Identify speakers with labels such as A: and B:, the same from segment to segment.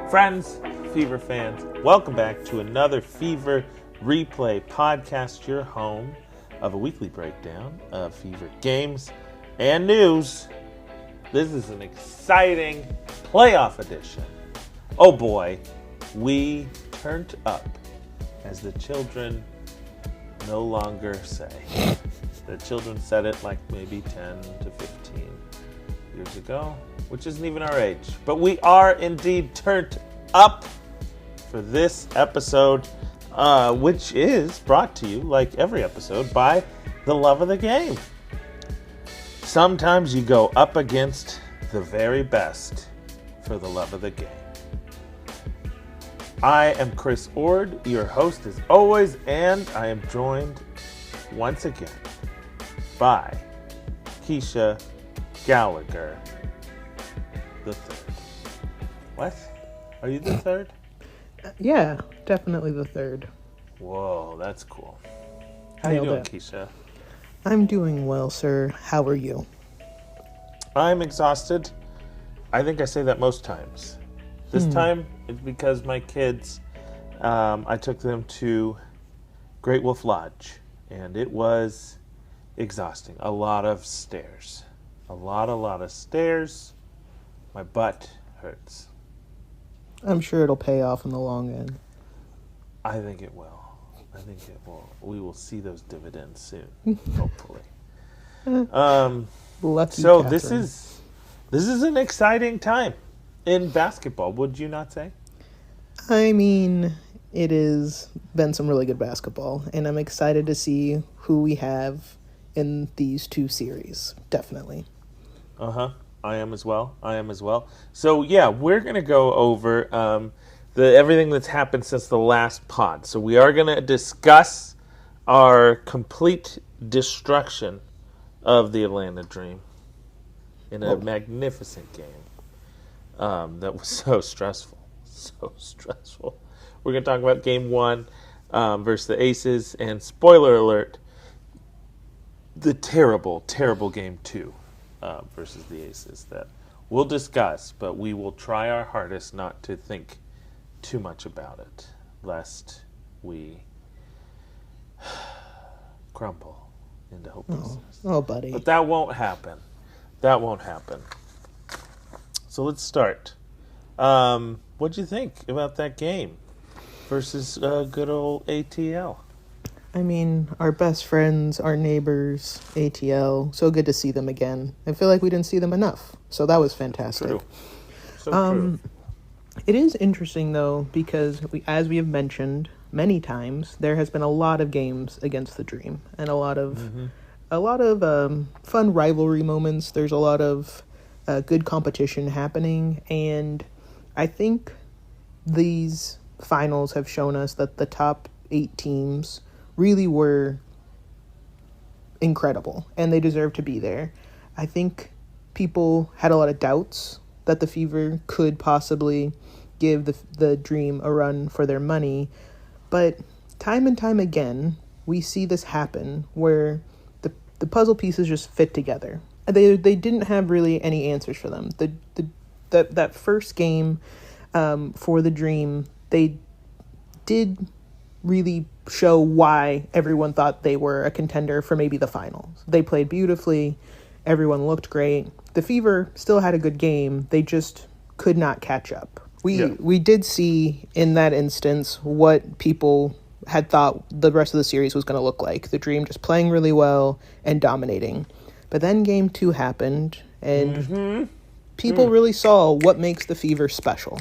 A: Friends, Fever fans, welcome back to another Fever Replay podcast, your home of a weekly breakdown of Fever games and news. This is an exciting playoff edition. Oh boy, we turned up, as the children no longer say. The children said it like maybe 10 to 15 years ago, which isn't even our age. But we are indeed turned up for this episode, which is brought to you, like every episode, by the love of the game. Sometimes you go up against the very best for the love of the game. I am Chris Ord, your host as always, and I am joined once again by Keisha Gallagher the third. What? Are you the third?
B: Yeah, definitely the third.
A: Whoa, that's cool. How you doing, Keisha?
B: I'm doing well, sir. How are you?
A: I'm exhausted. I think I say that most times. This time, it's because my kids, I took them to Great Wolf Lodge, and it was exhausting. A lot of stairs. A lot of stairs. My butt hurts.
B: I'm sure it'll pay off in the long end.
A: I think it will. We will see those dividends soon, hopefully.
B: Lucky
A: so
B: Catherine.
A: this is an exciting time in basketball, would you not say?
B: I mean, it has been some really good basketball, and I'm excited to see who we have in these two series. Definitely.
A: I am as well. So yeah, we're gonna go over everything that's happened since the last pod. So we are gonna discuss our complete destruction of the Atlanta Dream in a magnificent game that was so stressful. We're gonna talk about Game 1 versus the Aces, and spoiler alert, the terrible Game 2. Versus the Aces that we'll discuss, but we will try our hardest not to think too much about it, lest we crumble into hopelessness.
B: Oh, buddy.
A: But that won't happen. So let's start. What'd you think about that game versus good old ATL?
B: I mean, our best friends, our neighbors, ATL, so good to see them again. I feel like we didn't see them enough, so that was fantastic.
A: True. True.
B: It is interesting, though, because as we have mentioned many times, there has been a lot of games against the Dream, and a lot of fun rivalry moments. There's a lot of good competition happening, and I think these finals have shown us that the top 8 teams really were incredible, and they deserve to be there. I think people had a lot of doubts that the Fever could possibly give the Dream a run for their money, but time and time again, we see this happen where the puzzle pieces just fit together. They didn't have really any answers for them. That first game for the Dream, they did really show why everyone thought they were a contender for maybe the finals. They played beautifully. Everyone looked great. The Fever still had a good game. They just could not catch up. We did see in that instance what people had thought the rest of the series was going to look like. The Dream just playing really well and dominating. But then Game 2 happened, and people really saw what makes the Fever special.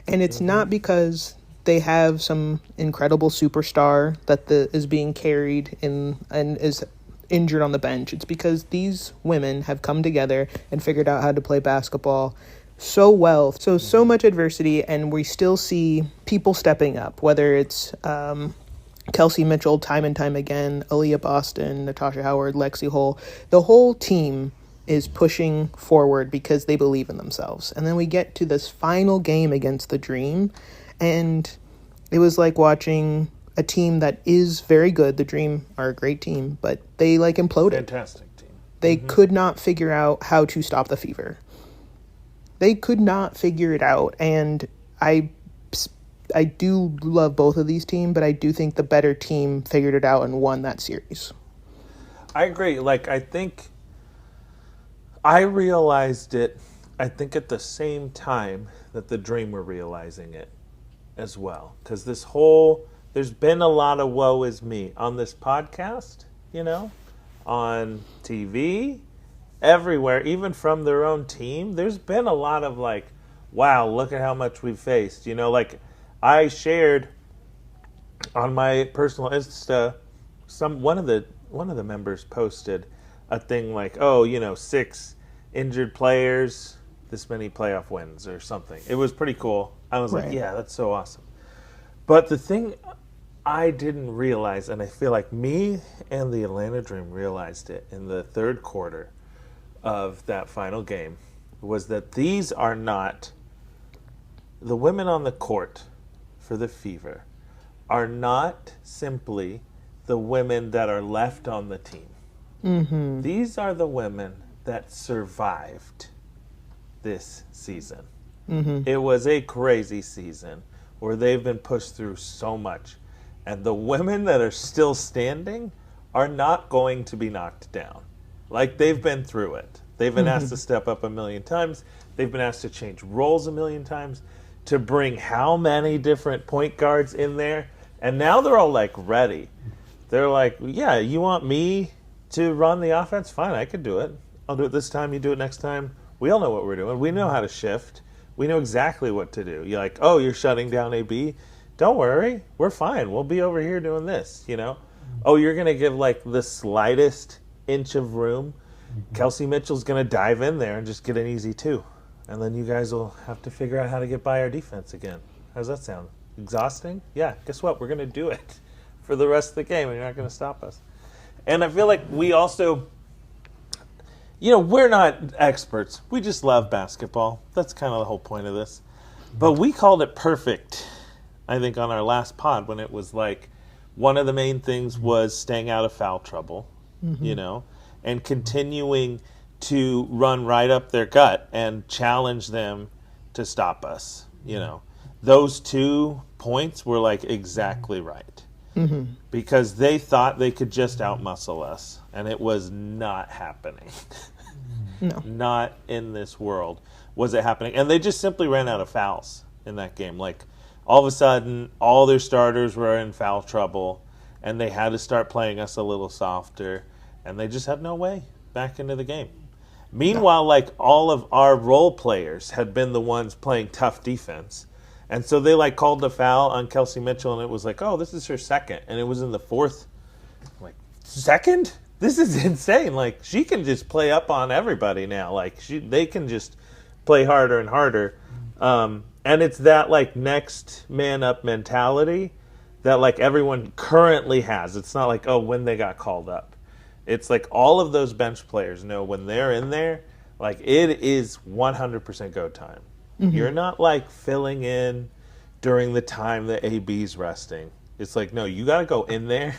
B: And it's not because they have some incredible superstar that is being carried in and is injured on the bench. It's because these women have come together and figured out how to play basketball so well. So much adversity, and we still see people stepping up, whether it's Kelsey Mitchell time and time again, Aaliyah Boston, Natasha Howard, Lexi Hull. The whole team is pushing forward because they believe in themselves. And then we get to this final game against the Dream, and it was like watching a team that is very good. The Dream are a great team, but they imploded.
A: Fantastic team.
B: They could not figure out how to stop the Fever. They could not figure it out, and I I do love both of these teams, but I do think the better team figured it out and won that series.
A: I agree. Like, I think I realized it, I think, at the same time that the Dream were realizing it as well. Because there's been a lot of woe is me on this podcast, on TV, everywhere, even from their own team. There's been a lot of like, wow, look at how much we've faced. Like I shared on my personal Insta, one of the members posted a thing like, 6 injured players, this many playoff wins or something. It was pretty cool. I was like, yeah, that's so awesome. But the thing I didn't realize, and I feel like me and the Atlanta Dream realized it in the third quarter of that final game, was that these are not the women on the court for the Fever are not simply the women that are left on the team. Mm-hmm. These are the women that survived this season. Mm-hmm. It was a crazy season where they've been pushed through so much. And the women that are still standing are not going to be knocked down. Like, they've been through it. They've been asked to step up a million times. They've been asked to change roles a million times, to bring how many different point guards in there. And now they're all, like, ready. They're like, yeah, you want me to run the offense? Fine, I could do it. I'll do it this time, you do it next time. We all know what we're doing. We know how to shift. We know exactly what to do. You're like, oh, you're shutting down AB? Don't worry. We're fine. We'll be over here doing this, Oh, you're going to give, like, the slightest inch of room. Kelsey Mitchell's going to dive in there and just get an easy 2. And then you guys will have to figure out how to get by our defense again. How's that sound? Exhausting? Yeah, guess what? We're going to do it for the rest of the game, and you're not going to stop us. And I feel like we also, we're not experts. We just love basketball. That's kind of the whole point of this. But we called it perfect, I think, on our last pod, when it was like one of the main things was staying out of foul trouble, and continuing to run right up their gut and challenge them to stop us. Those 2 points were like exactly right. Mm-hmm. Because they thought they could just outmuscle us, and it was not happening. No. Not in this world was it happening. And they just simply ran out of fouls in that game. Like, all of a sudden, all their starters were in foul trouble, and they had to start playing us a little softer, and they just had no way back into the game. Meanwhile, like, all of our role players had been the ones playing tough defense. And so they, like, called the foul on Kelsey Mitchell, and it was like, oh, this is her second. And it was in the fourth. I'm like, second? This is insane. Like, she can just play up on everybody now. Like, they can just play harder and harder. And it's that, like, next man up mentality that, like, everyone currently has. It's not like, oh, when they got called up. It's like all of those bench players know when they're in there, like, it is 100% go time. Mm-hmm. You're not, like, filling in during the time that AB's resting. It's like, no, you got to go in there.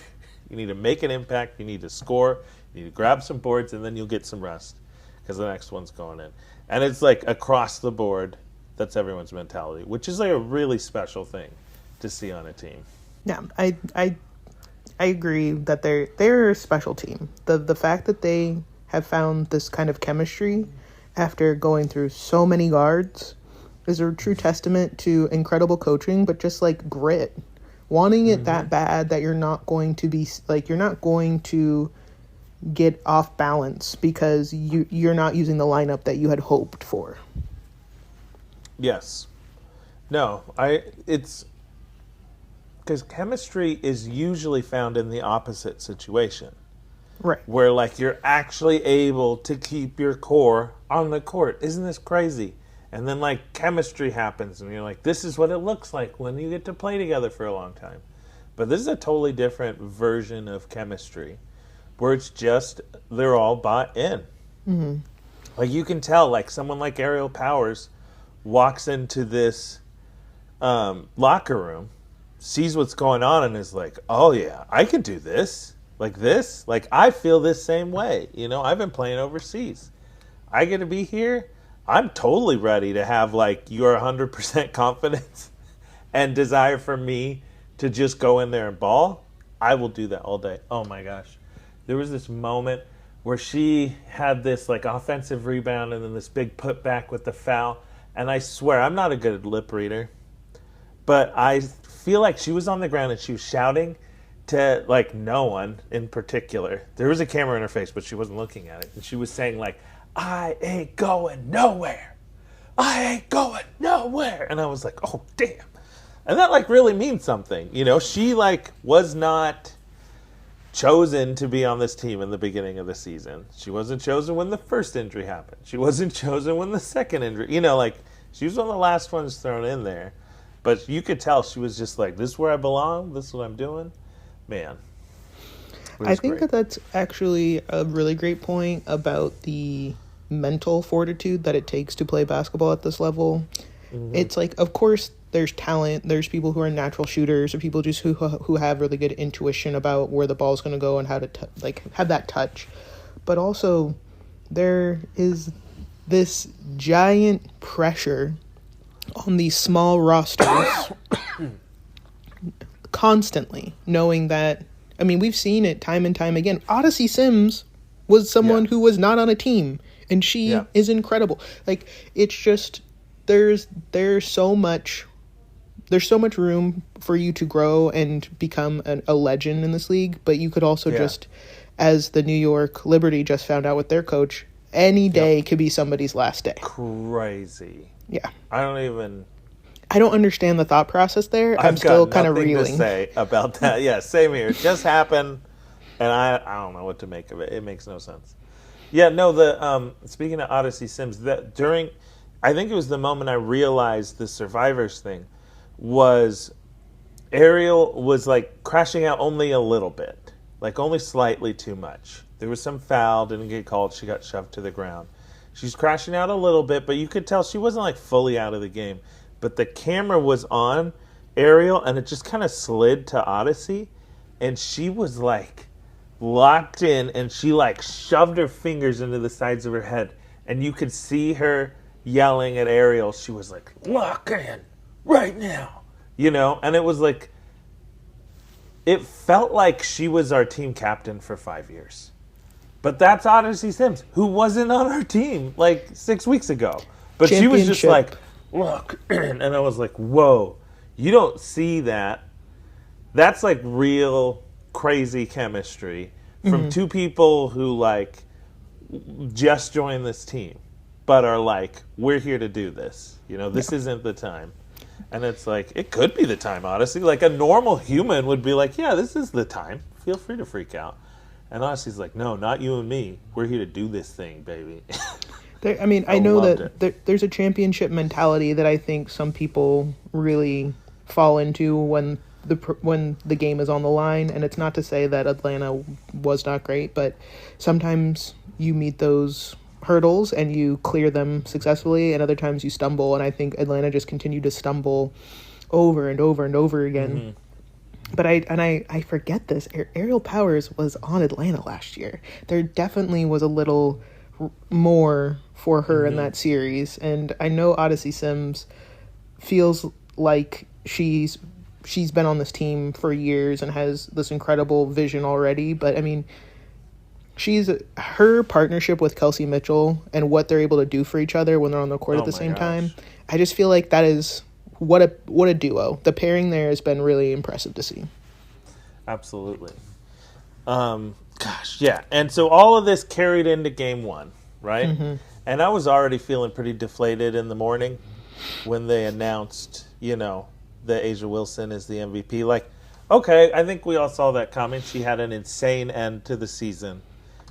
A: You need to make an impact. You need to score. You need to grab some boards, and then you'll get some rest because the next one's going in. And it's, like, across the board, that's everyone's mentality, which is, like, a really special thing to see on a team.
B: Yeah, I agree that they're a special team. The fact that they have found this kind of chemistry after going through so many guards is a true testament to incredible coaching, but just like grit, wanting it that bad that you're not going to get off balance because you're not using the lineup that you had hoped for.
A: Yes. No, it's because chemistry is usually found in the opposite situation.
B: Right.
A: Where, like, you're actually able to keep your core on the court. Isn't this crazy? And then, like, chemistry happens, and you're like, this is what it looks like when you get to play together for a long time. But this is a totally different version of chemistry, where it's just, they're all bought in. Mm-hmm. Like, you can tell, like, someone like Ariel Powers walks into this locker room, sees what's going on, and is like, oh, yeah, I can do this. Like this. Like, I feel this same way. I've been playing overseas. I get to be here. I'm totally ready to have like your 100% confidence and desire for me to just go in there and ball. I will do that all day. Oh my gosh. There was this moment where she had this like offensive rebound and then this big putback with the foul. And I swear, I'm not a good lip reader, but I feel like she was on the ground and she was shouting to like no one in particular. There was a camera in her face, but she wasn't looking at it. And she was saying like, I ain't going nowhere. I ain't going nowhere. And I was like, oh, damn. And that like really means something. You know, she like was not chosen to be on this team in the beginning of the season. She wasn't chosen when the first injury happened. She wasn't chosen when the second injury, you know, like she was one of the last ones thrown in there. But you could tell she was just like, this is where I belong. This is what I'm doing. Man.
B: I think that that's actually a really great point about the mental fortitude that it takes to play basketball at this level. Mm-hmm. It's like, of course, there's talent. There's people who are natural shooters, or people just who have really good intuition about where the ball's going to go and how to have that touch. But also, there is this giant pressure on these small rosters constantly, knowing that, I mean, we've seen it time and time again. Odyssey Sims was someone who was not on a team, and she is incredible. Like, it's just, there's so much room for you to grow and become a legend in this league, but you could also just, as the New York Liberty just found out with their coach, any day could be somebody's last day.
A: Crazy.
B: Yeah.
A: I
B: don't understand the thought process there. I'm still kind of reeling.
A: To say about that. Yeah, same here. It just happened, and I don't know what to make of it. It makes no sense. Yeah, no. The speaking of Odyssey Sims, I think it was the moment I realized the Survivors thing was Ariel was like crashing out only a little bit, like only slightly too much. There was some foul, didn't get called. She got shoved to the ground. She's crashing out a little bit, but you could tell she wasn't like fully out of the game. But the camera was on Ariel, and it just kind of slid to Odyssey, and she was like locked in, and she like shoved her fingers into the sides of her head, and you could see her yelling at Ariel. She was like, lock in right now, you know? And it was like, it felt like she was our team captain for 5 years. But that's Odyssey Sims, who wasn't on our team like 6 weeks ago. But she was just like, look. And I was like, whoa, you don't see that. That's like real crazy chemistry from two people who like just joined this team, but are like, we're here to do this. You know, this isn't the time. And it's like, it could be the time, Odyssey. Like a normal human would be like, yeah, this is the time. Feel free to freak out. And Odyssey's like, no, not you and me. We're here to do this thing, baby.
B: I know that there's a championship mentality that I think some people really fall into when the game is on the line. And it's not to say that Atlanta was not great, but sometimes you meet those hurdles and you clear them successfully, and other times you stumble. And I think Atlanta just continued to stumble over and over and over again. Mm-hmm. But I forget this. Ariel Powers was on Atlanta last year. There definitely was a little more for her in that series. And I know Odyssey Sims feels like she's been on this team for years and has this incredible vision already. But I mean, her partnership with Kelsey Mitchell and what they're able to do for each other when they're on the court at the same time. I just feel like that is what a duo. The pairing there has been really impressive to see. Absolutely.
A: Gosh, yeah. And so all of this carried into game one, right? Mm-hmm. And I was already feeling pretty deflated in the morning when they announced, that Asia Wilson is the MVP. Like, okay, I think we all saw that coming. She had an insane end to the season.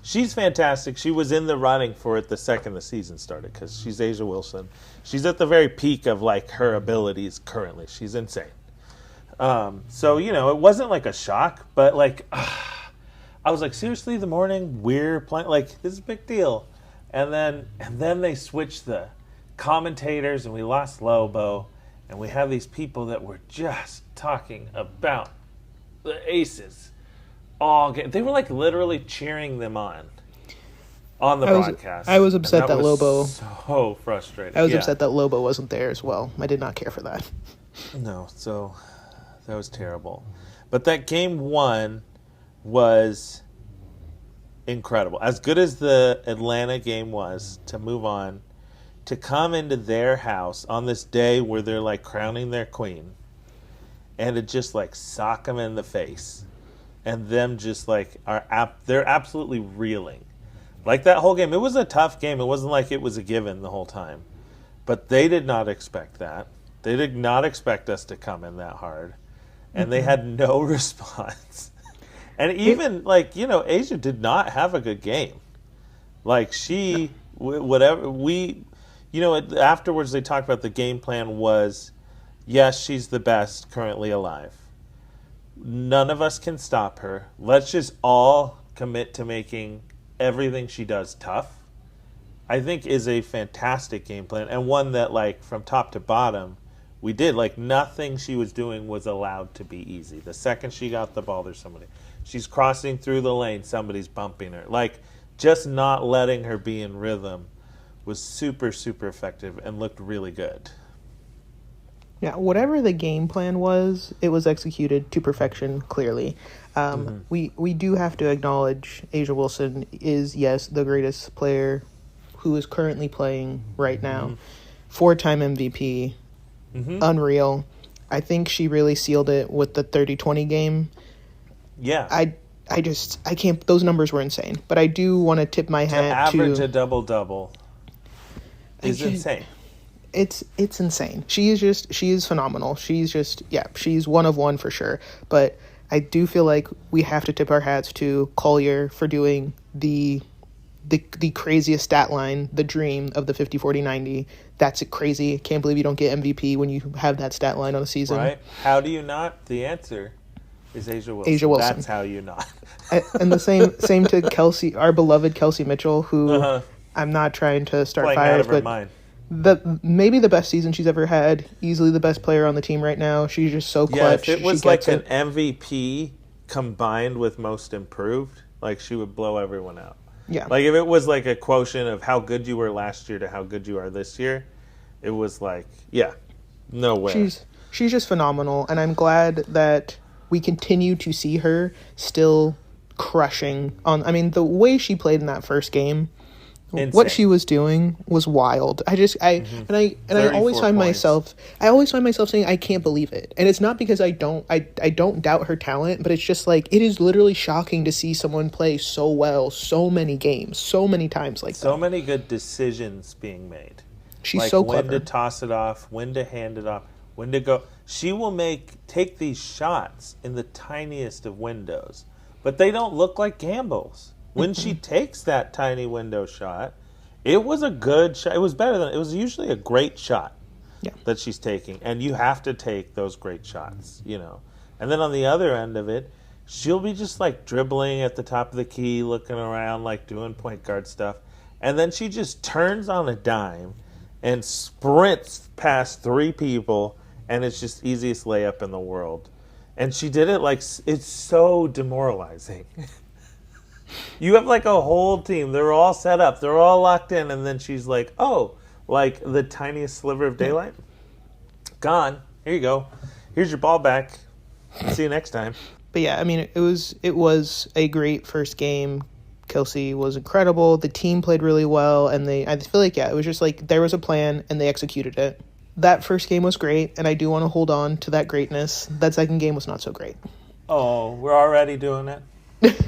A: She's fantastic. She was in the running for it the second the season started because she's Asia Wilson. She's at the very peak of, like, her abilities currently. She's insane. So, it wasn't, like, a shock, but, like, I was like, seriously, the morning we're playing? Like, this is a big deal. And then they switched the commentators, and we lost Lobo, and we have these people that were just talking about the Aces. They were like literally cheering them on. on the broadcast.
B: I was upset that
A: was
B: Lobo.
A: So frustrating.
B: I was upset that Lobo wasn't there as well. I did not care for that.
A: No, so that was terrible. But that game 1 was incredible. As good as the Atlanta game was, to move on, to come into their house on this day where they're like crowning their queen, and to just like sock them in the face, and them just like they're absolutely reeling. Like that whole game, it was a tough game. It wasn't like it was a given the whole time. But they did not expect that. They did not expect us to come in that hard. And they had no response. And even, Asia did not have a good game. Like, afterwards they talked about the game plan was, yes, she's the best currently alive. None of us can stop her. Let's just all commit to making everything she does tough. I think is a fantastic game plan, and one that, like, from top to bottom, we did. Like, nothing she was doing was allowed to be easy. The second she got the ball, there's somebody. She's crossing through the lane, somebody's bumping her. Like, just not letting her be in rhythm was super, super effective and looked really good.
B: Yeah, whatever the game plan was, it was executed to perfection, clearly. We do have to acknowledge Asia Wilson is, yes, the greatest player who is currently playing right now. 4-time MVP. Unreal. I think she really sealed it with the 30-20 game.
A: Yeah.
B: I can't, those numbers were insane. But I do want to tip my hat to...
A: average a double-double is insane.
B: It's insane. She is phenomenal. She's one of one for sure. But I do feel like we have to tip our hats to Collier for doing the craziest stat line, the dream of the 50-40-90. That's crazy. Can't believe you don't get MVP when you have that stat line on a season.
A: Right? How do you not? The answer is Asia Wilson.
B: Asia Wilson.
A: That's how you not.
B: And the same to Kelsey, our beloved Kelsey Mitchell, who I'm not trying to start
A: playing
B: fires,
A: out of her
B: but
A: mind.
B: Maybe the best season she's ever had. Easily the best player on the team right now. She's just so clutch.
A: Yeah, if it was like an MVP combined with most improved, like she would blow everyone out.
B: Yeah.
A: Like if it was like a quotient of how good you were last year to how good you are this year, it was like, no way.
B: She's just phenomenal, and I'm glad that we continue to see her still crushing on. I mean, the way she played in that first game, insane. What she was doing was wild. I always find myself saying I can't believe it, and it's not because I don't doubt her talent, but it's just like it is literally shocking to see someone play so well, so many games, so many times like that.
A: So many good decisions being made.
B: She's
A: like
B: so clever.
A: When to toss it off, when to hand it off, when to go. She will take these shots in the tiniest of windows, but they don't look like gambles. When she takes that tiny window shot, it was a good shot. It was usually a great shot that she's taking. And you have to take those great shots, And then on the other end of it, she'll be just like dribbling at the top of the key, looking around, like doing point guard stuff. And then she just turns on a dime and sprints past 3 people, and it's just easiest layup in the world. And she did it like, it's so demoralizing. You have like a whole team. They're all set up. They're all locked in. And then she's like, like the tiniest sliver of daylight. Gone. Here you go. Here's your ball back. See you next time.
B: But yeah, I mean, it was a great first game. Kelsey was incredible. The team played really well. And I feel like, it was just like there was a plan and they executed it. That first game was great. And I do want to hold on to that greatness. That second game was not so great.
A: Oh, we're already doing it.
B: Okay.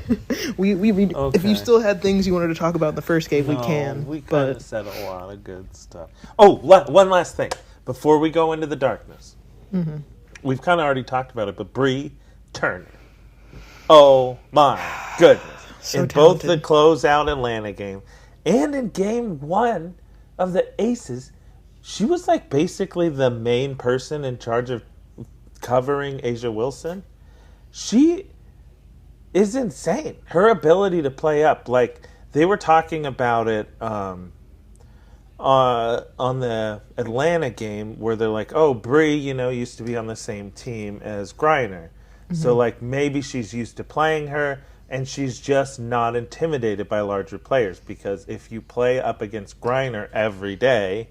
B: If you still had things you wanted to talk about in the first game, we can.
A: We kind of said a lot of good stuff. Oh, one last thing before we go into the darkness. We've kind of already talked about it, but Bree Turner. Oh my goodness!
B: So
A: in
B: talented.
A: Both the closeout Atlanta game and in Game 1 of the Aces, she was like basically the main person in charge of covering Asia Wilson. She is insane. Her ability to play up, like they were talking about it on the Atlanta game where they're like, oh, Bree, used to be on the same team as Griner. So like maybe she's used to playing her, And she's just not intimidated by larger players, because if you play up against Griner every day,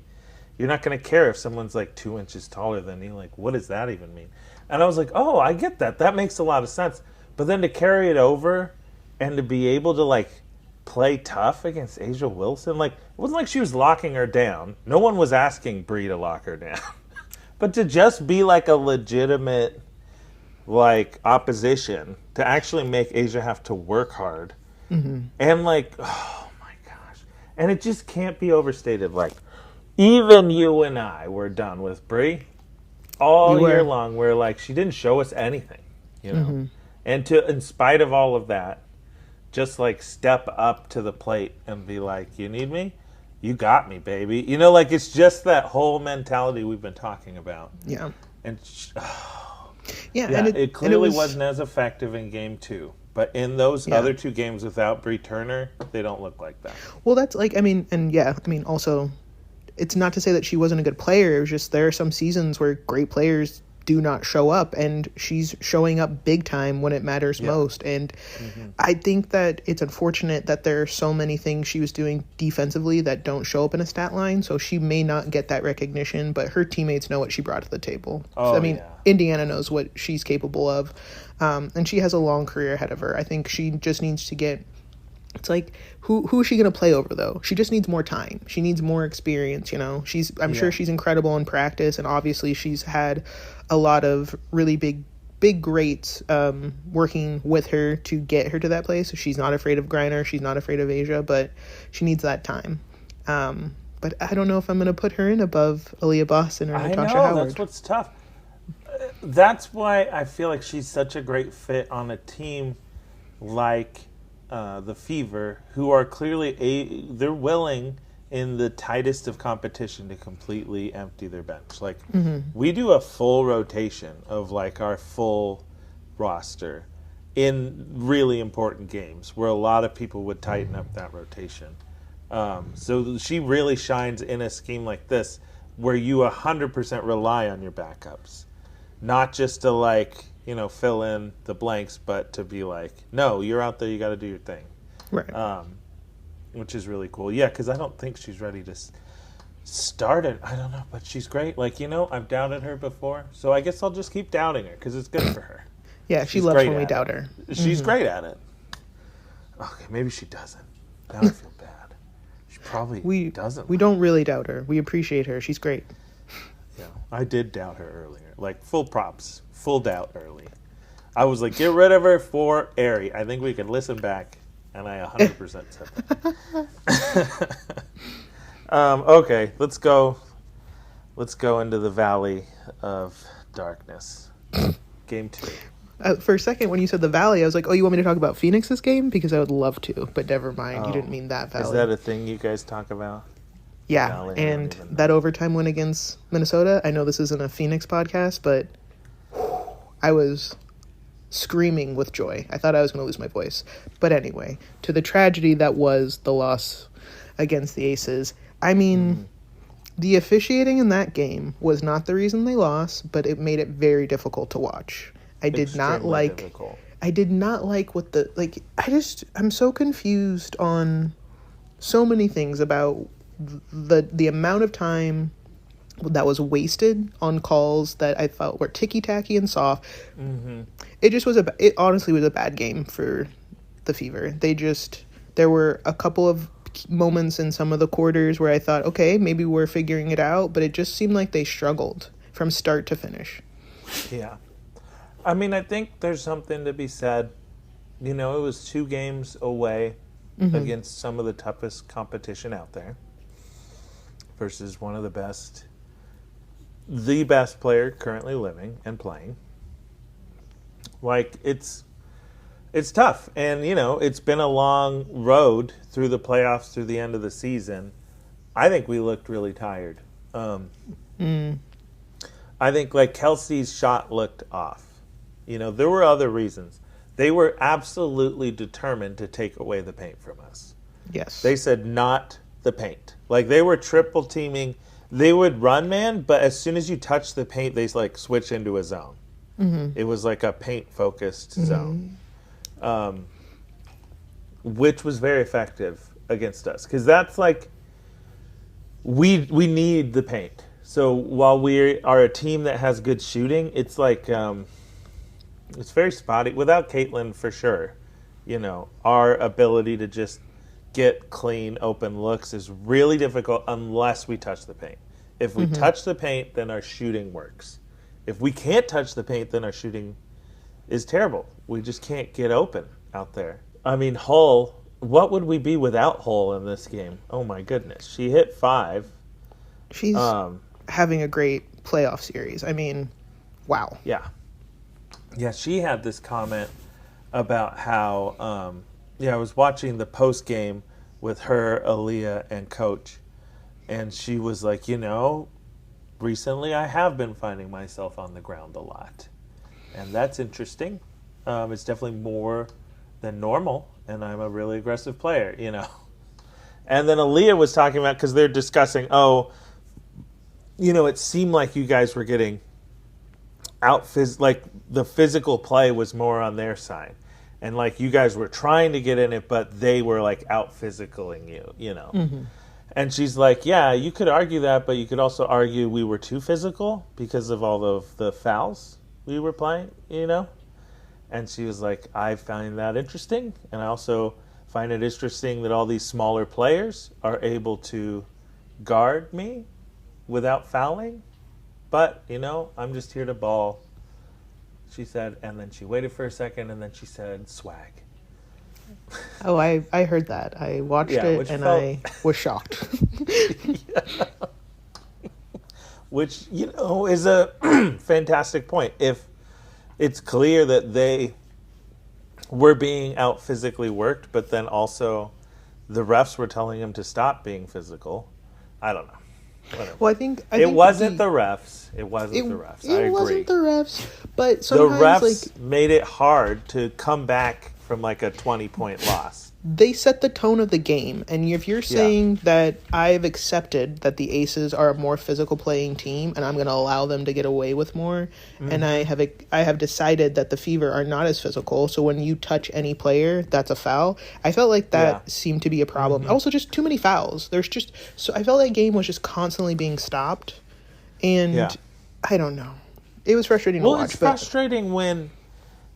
A: you're not going to care if someone's like 2 inches taller than you. Like, what does that even mean? And I was like, oh, I get that. That makes a lot of sense. But then to carry it over and to be able to like play tough against Asia Wilson, like, it wasn't like she was locking her down. No one was asking Brie to lock her down. But to just be like a legitimate like opposition, to actually make Asia have to work hard, and like, oh my gosh, and it just can't be overstated. Like, even you and I were done with Brie all year long. Where like she didn't show us anything, you know, and in spite of all of that, just like step up to the plate and be like, "You need me? You got me, baby." You know, like it's just that whole mentality we've been talking about.
B: Yeah,
A: and.
B: Yeah,
A: and
B: it
A: clearly wasn't as effective in Game 2. But in those other 2 games without Brie Turner, they don't look like that.
B: Well, that's like, also, it's not to say that she wasn't a good player. It was just there are some seasons where great players do not show up, and she's showing up big time when it matters most. And I think that it's unfortunate that there are so many things she was doing defensively that don't show up in a stat line, so she may not get that recognition, but her teammates know what she brought to the table. Indiana knows what she's capable of, and she has a long career ahead of her. I think she just needs to get... It's like, who is she going to play over, though? She just needs more time. She needs more experience, you know? I'm sure she's incredible in practice, and obviously she's had a lot of really big greats working with her to get her to that place. So she's not afraid of Griner. She's not afraid of Asia, but she needs that time. But I don't know if I'm going to put her in above Aaliyah Boston or Natasha Howard.
A: That's what's tough. That's why I feel like she's such a great fit on a team like... the Fever, who are clearly they're willing in the tightest of competition to completely empty their bench. Like, we do a full rotation of like our full roster in really important games where a lot of people would tighten up that rotation. So she really shines in a scheme like this where you 100% rely on your backups, not just to like, you know, fill in the blanks, but to be like, no, you're out there, you got to do your thing.
B: Right.
A: Which is really cool. Yeah, because I don't think she's ready to start it. I don't know, but she's great. Like, you know, I've doubted her before, so I guess I'll just keep doubting her because it's good for her.
B: Yeah, she loves when we doubt her.
A: She's great at it. Okay, maybe she doesn't. Now I feel bad. She probably doesn't.
B: We don't really doubt her. We appreciate her. She's great.
A: Yeah, I did doubt her earlier. Like, full props. Full doubt early. I was like, get rid of her for Aerie. I think we can listen back. And I 100% said that. Okay, let's go into the Valley of Darkness. Game 2.
B: For a second, when you said the Valley, I was like, oh, you want me to talk about Phoenix's game? Because I would love to, but never mind. You didn't mean that Valley.
A: Is that a thing you guys talk about?
B: Yeah,
A: Valley,
B: and that overtime win against Minnesota. I know this isn't a Phoenix podcast, but I was screaming with joy. I thought I was going to lose my voice. But anyway, to the tragedy that was the loss against the Aces. I mean, the officiating in that game was not the reason they lost, but it made it very difficult to watch. I did not like what I'm so confused on so many things about the amount of time that was wasted on calls that I felt were ticky-tacky and soft. It just was it honestly was a bad game for the Fever. There were a couple of moments in some of the quarters where I thought, okay, maybe we're figuring it out, but it just seemed like they struggled from start to finish.
A: Yeah. I mean, I think there's something to be said. You know, it was 2 games away against some of the toughest competition out there versus one of the best player currently living and playing. Like, it's tough. And, you know, it's been a long road through the playoffs, through the end of the season. I think we looked really tired. I think, like, Kelsey's shot looked off. You know, there were other reasons. They were absolutely determined to take away the paint from us.
B: Yes.
A: They said not the paint. Like, they were triple teaming. They would run man, but as soon as you touch the paint, they like switch into a zone. It was like a paint focused zone. which was very effective against us. Because that's like, we need the paint. So while we are a team that has good shooting, it's like, it's very spotty. Without Caitlin, for sure, our ability to just get clean, open looks is really difficult unless we touch the paint. If we touch the paint, then our shooting works. If we can't touch the paint, then our shooting is terrible. We just can't get open out there. I mean, Hull, what would we be without Hull in this game? Oh my goodness. She hit 5.
B: She's having a great playoff series. I mean, wow.
A: Yeah. Yeah, she had this comment about how, I was watching the post game with her, Aaliyah, and Coach, and she was like, recently I have been finding myself on the ground a lot. And that's interesting. It's definitely more than normal, and I'm a really aggressive player, And then Aaliyah was talking about, because they're discussing, it seemed like you guys were getting like the physical play was more on their side. And like you guys were trying to get in it, but they were like out physicaling you, And she's like, yeah, you could argue that, but you could also argue we were too physical because of all of the fouls we were playing, And she was like, I find that interesting. And I also find it interesting that all these smaller players are able to guard me without fouling. But, I'm just here to ball, she said. And then she waited for a second, and then she said, swag.
B: Oh, I heard that. I watched it, and I was shocked.
A: Yeah. Which, is a fantastic point. If it's clear that they were being out physically worked, but then also the refs were telling them to stop being physical, I don't know. Whatever.
B: Well, I think
A: it wasn't the refs. It wasn't the refs. I agree.
B: It wasn't the refs, but sometimes
A: the refs made it hard to come back from like a 20-point loss.
B: They set the tone of the game, and if you're saying that I've accepted that the Aces are a more physical playing team, and I'm going to allow them to get away with more, and I have decided that the Fever are not as physical, so when you touch any player, that's a foul. I felt like that seemed to be a problem. Also, just too many fouls. I felt that game was just constantly being stopped, and I don't know. It was frustrating to watch.
A: Well, it's frustrating when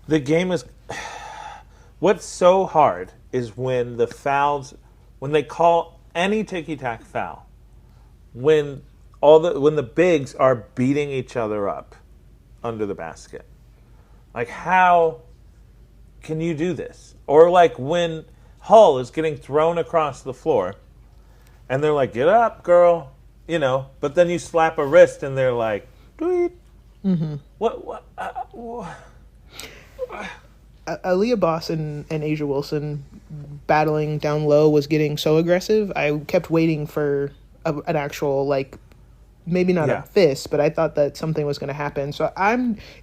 A: the game is. What's so hard is when the fouls, when they call any ticky-tack foul, when the bigs are beating each other up under the basket. Like, how can you do this? Or like when Hull is getting thrown across the floor, and they're like, "Get up, girl," but then you slap a wrist, and they're like, "Tweet." What?
B: Aaliyah Boss and Asia Wilson battling down low was getting so aggressive. I kept waiting for an actual, maybe not a fist, but I thought that something was going to happen. So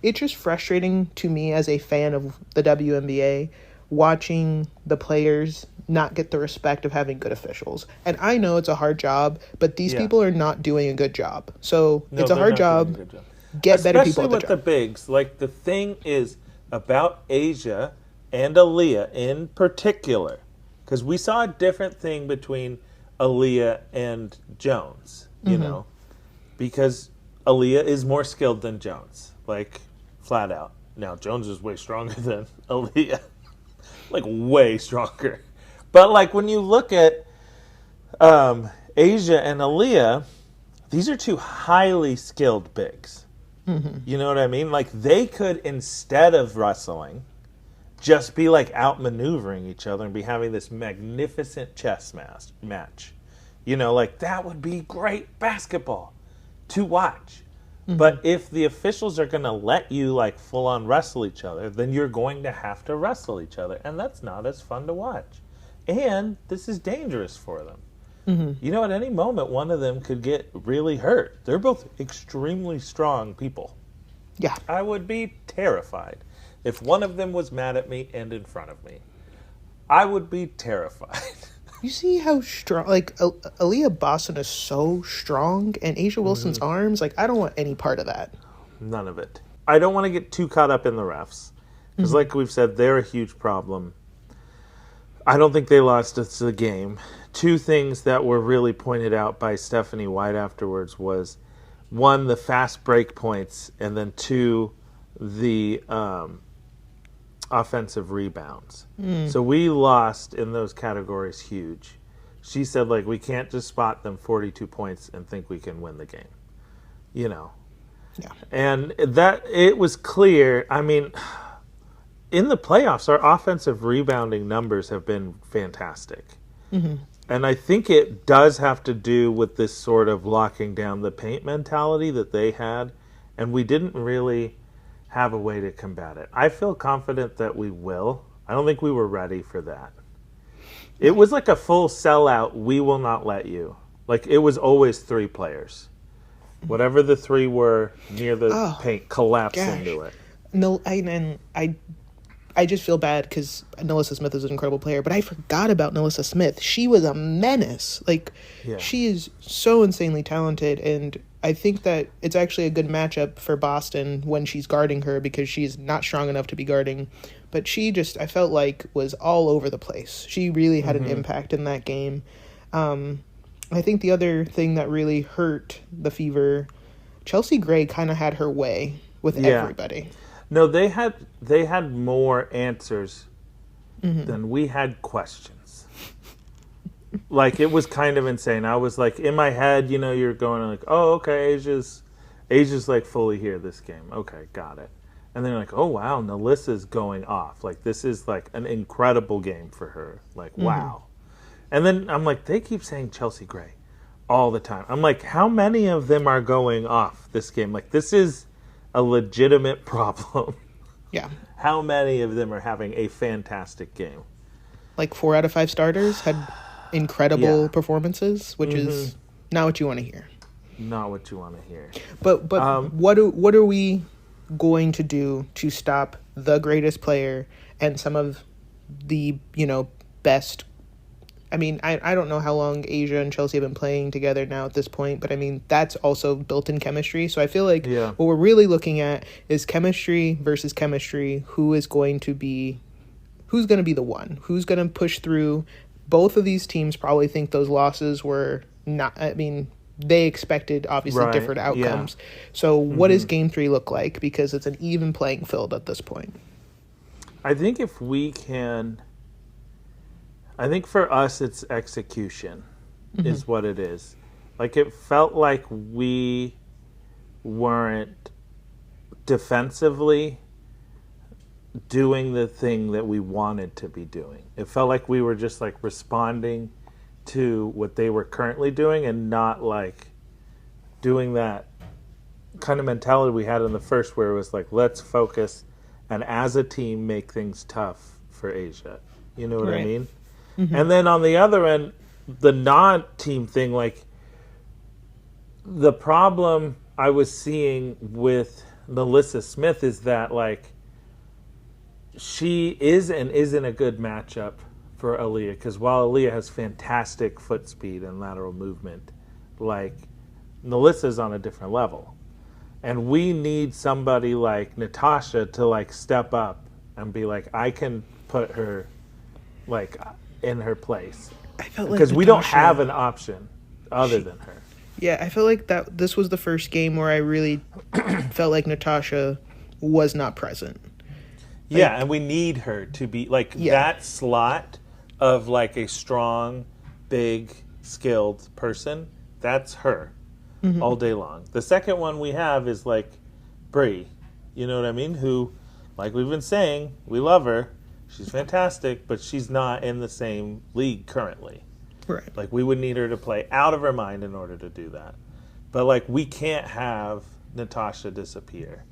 B: it's just frustrating to me as a fan of the WNBA watching the players not get the respect of having good officials. And I know it's a hard job, but these people are not doing a good job. So it's a hard job. Get better people at the job.
A: Especially with the bigs. Like, the thing is about Asia and Aaliyah in particular, because we saw a different thing between Aaliyah and Jones, because Aaliyah is more skilled than Jones, flat out. Now, Jones is way stronger than Aaliyah, way stronger. But, when you look at Asia and Aaliyah, these are two highly skilled bigs. You know what I mean? They could, instead of wrestling, just be, outmaneuvering each other and be having this magnificent chess match. That would be great basketball to watch. But if the officials are going to let you, full-on wrestle each other, then you're going to have to wrestle each other. And that's not as fun to watch. And this is dangerous for them. At any moment, one of them could get really hurt. They're both extremely strong people.
B: Yeah.
A: I would be terrified if one of them was mad at me and in front of me. I would be terrified.
B: You see how strong, Aaliyah Boston is so strong, and Asia Wilson's arms, I don't want any part of that.
A: None of it. I don't want to get too caught up in the refs, because like we've said, they're a huge problem. I don't think they lost us the game. Two things that were really pointed out by Stephanie White afterwards was, one, the fast break points, and then two, the offensive rebounds. So we lost in those categories huge. She said, like, we can't just spot them 42 points and think we can win the game. You know.
B: Yeah.
A: And that, it was clear. I mean, in the playoffs, our offensive rebounding numbers have been fantastic.
B: Mm-hmm.
A: And I think it does have to do with this sort of locking down the paint mentality that they had. And we didn't really have a way to combat it. I feel confident that we will. I don't think we were ready for that. It was like a full sellout, we will not let you. Like, it was always three players. Whatever the three were near the paint, collapse into it.
B: No, I just feel bad because Nalissa Smith is an incredible player, but I forgot about Nalissa Smith. She was a menace. Like, she is so insanely talented, and I think that it's actually a good matchup for Boston when she's guarding her because she's not strong enough to be guarding. But she just, I felt like, was all over the place. She really had an impact in that game. I think the other thing that really hurt the Fever, Chelsea Gray kind of had her way with everybody.
A: No, they had more answers than we had questions. Like, it was kind of insane. I was like, in my head, you know, you're going like, oh, okay, Asia's like fully here this game. Okay, got it. And then you're like, oh, wow, Nalissa's going off. Like, this is like an incredible game for her. Like, wow. And then I'm like, they keep saying Chelsea Gray all the time. I'm like, how many of them are going off this game? Like, this is a legitimate problem.
B: Yeah.
A: How many of them are having a fantastic game?
B: Like 4 out of 5 starters had incredible performances, which is not what you want to hear.
A: Not what you want to hear.
B: But what are we going to do to stop the greatest player and some of the, you know, best? I mean, I don't know how long Asia and Chelsea have been playing together now at this point, but I mean, that's also built-in chemistry. So I feel like what we're really looking at is chemistry versus chemistry. Who's going to be the one? Who's going to push through? Both of these teams probably think those losses were not, I mean, they expected obviously different outcomes. So what does game 3 look like? Because it's an even playing field at this point.
A: I think if we can... I think for us, it's execution is what it is. Like, it felt like we weren't defensively doing the thing that we wanted to be doing. It felt like we were just, like, responding to what they were currently doing and not, like, doing that kind of mentality we had in the first where it was like, let's focus and as a team make things tough for Asia. You know what I mean? And then on the other end, the non-team thing, like, the problem I was seeing with Nalissa Smith is that, like, she is and isn't a good matchup for Aaliyah. Because while Aaliyah has fantastic foot speed and lateral movement, like, Nalissa's on a different level. And we need somebody like Natasha to, like, step up and be like, I can put her, like... in her place.
B: I felt like
A: because we don't have an option other than her.
B: Yeah, I feel like that this was the first game where I really felt like Natasha was not present. Like,
A: yeah, and we need her to be like that slot of like a strong, big, skilled person. That's her all day long. The second one we have is like Bree. You know what I mean? Who, like we've been saying, we love her. She's fantastic, but she's not in the same league currently.
B: Right.
A: Like, we would need her to play out of her mind in order to do that. But, like, we can't have Natasha disappear.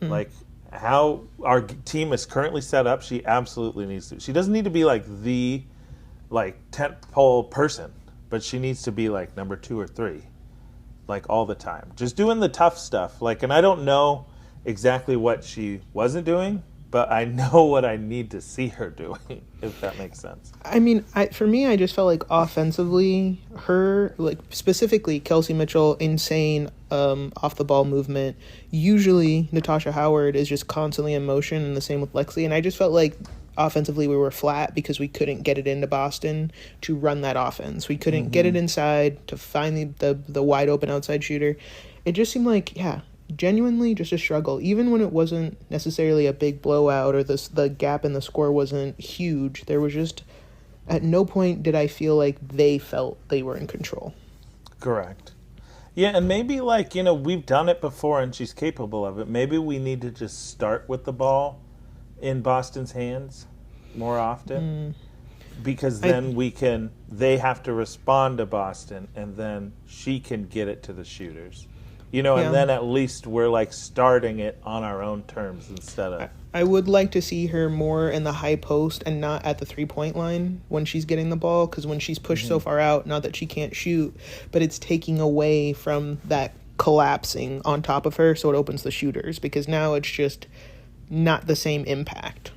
A: Like, how our team is currently set up, she absolutely needs to. She doesn't need to be, like, the, like, tentpole person, but she needs to be, like, number 2 or 3, like, all the time. Just doing the tough stuff. Like, and I don't know exactly what she wasn't doing, but I know what I need to see her doing, if that makes sense.
B: I mean, for me, I just felt like offensively, her, like specifically Kelsey Mitchell, insane off-the-ball movement. Usually, Natasha Howard is just constantly in motion, and the same with Lexi. And I just felt like offensively we were flat because we couldn't get it into Boston to run that offense. We couldn't get it inside to find the wide open outside shooter. It just seemed like, genuinely just a struggle. Even when it wasn't necessarily a big blowout or the gap in the score wasn't huge, there was just, at no point did I feel like they felt they were in control.
A: Correct. Yeah, and maybe, we've done it before and she's capable of it. Maybe we need to just start with the ball in Boston's hands more often. Because then they have to respond to Boston, and then she can get it to the shooters. And then at least we're, starting it on our own terms instead of...
B: I would like to see her more in the high post and not at the three-point line when she's getting the ball, because when she's pushed so far out, not that she can't shoot, but it's taking away from that collapsing on top of her, so it opens the shooters, because now it's just not the same impact.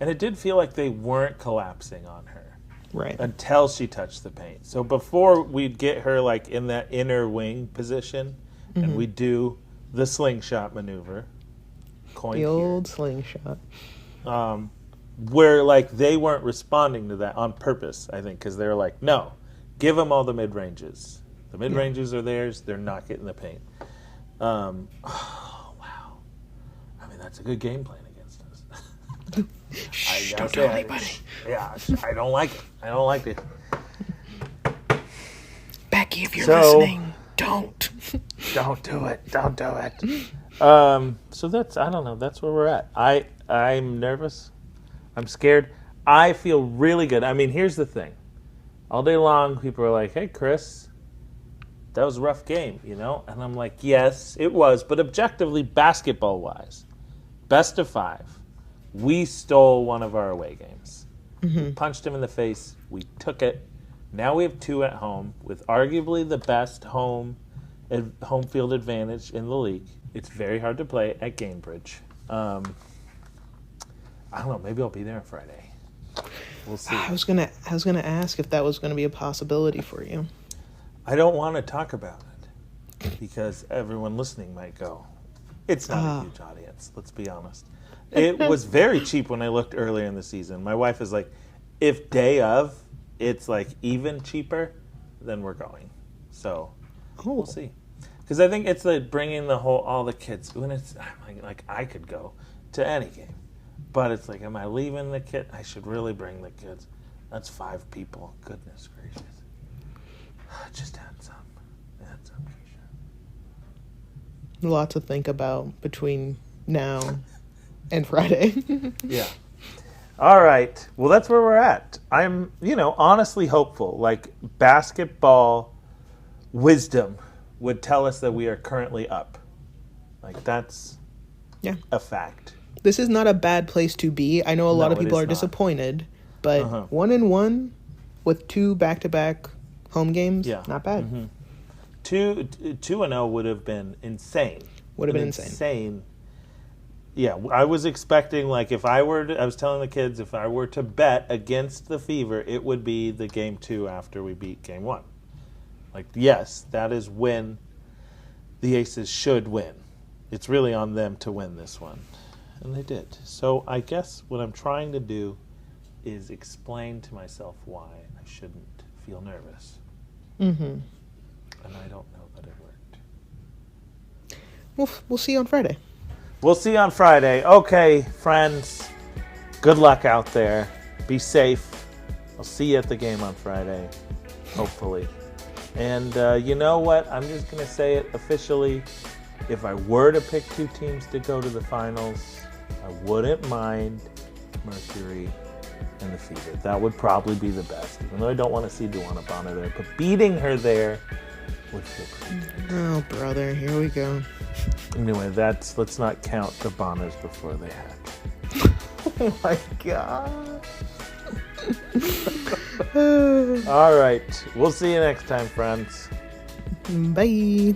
A: And it did feel like they weren't collapsing on her.
B: Right.
A: Until she touched the paint. So before we'd get her, in that inner wing position, and we do the slingshot maneuver.
B: The old slingshot.
A: Where, they weren't responding to that on purpose, I think, because they were like, no, give them all the mid-ranges. The mid-ranges are theirs. They're not getting the paint. Wow. I mean, that's a good game plan against us.
B: Shh, don't tell anybody.
A: Yeah, I don't like it. I don't like it.
B: Becky, if you're listening, don't.
A: Don't do it. Don't do it. So that's, I don't know, that's where we're at. I'm nervous. I'm scared. I feel really good. I mean, here's the thing. All day long, people are like, hey, Chris, that was a rough game, And I'm like, yes, it was. But objectively, basketball-wise, best of 5. We stole one of our away games. We punched him in the face. We took it. Now we have 2 at home with arguably the best home field advantage in the league. It's very hard to play at Gamebridge. I don't know. Maybe I'll be there on Friday. We'll see.
B: I was gonna ask if that was gonna be a possibility for you.
A: I don't want to talk about it because everyone listening might go. It's not a huge audience. Let's be honest. It was very cheap when I looked earlier in the season. My wife is like, if day of, it's even cheaper, then we're going. So we'll see. Because I think it's bringing all the kids. When it's I could go to any game, but it's am I leaving the kid? I should really bring the kids. That's 5 people. Goodness gracious! Just add some, Keisha.
B: A lot to think about between now and Friday.
A: Yeah. All right. Well, that's where we're at. I'm, honestly hopeful. Basketball wisdom would tell us that we are currently up. That's a fact.
B: This is not a bad place to be. I know a lot of people are disappointed, but 1-1 with 2 back-to-back home games, not bad.
A: 2-0 would have been insane.
B: Would have been insane.
A: Yeah, I was expecting, if I was telling the kids, if I were to bet against the Fever, it would be the game 2 after we beat game 1. Yes, that is when the Aces should win. It's really on them to win this one. And they did. So I guess what I'm trying to do is explain to myself why I shouldn't feel nervous. And I don't know that it worked.
B: We'll see you on Friday.
A: We'll see you on Friday. Okay, friends. Good luck out there. Be safe. I'll see you at the game on Friday. Hopefully. And you know what? I'm just going to say it officially. If I were to pick 2 teams to go to the finals, I wouldn't mind Mercury and the Fever. That would probably be the best. Even though I don't want to see Duana Bonner there. But beating her there would feel pretty good.
B: Oh, brother. Here we go.
A: Anyway, let's not count the Bonners before they hatch.
B: Oh, my God.
A: All right. We'll see you next time, friends.
B: Bye.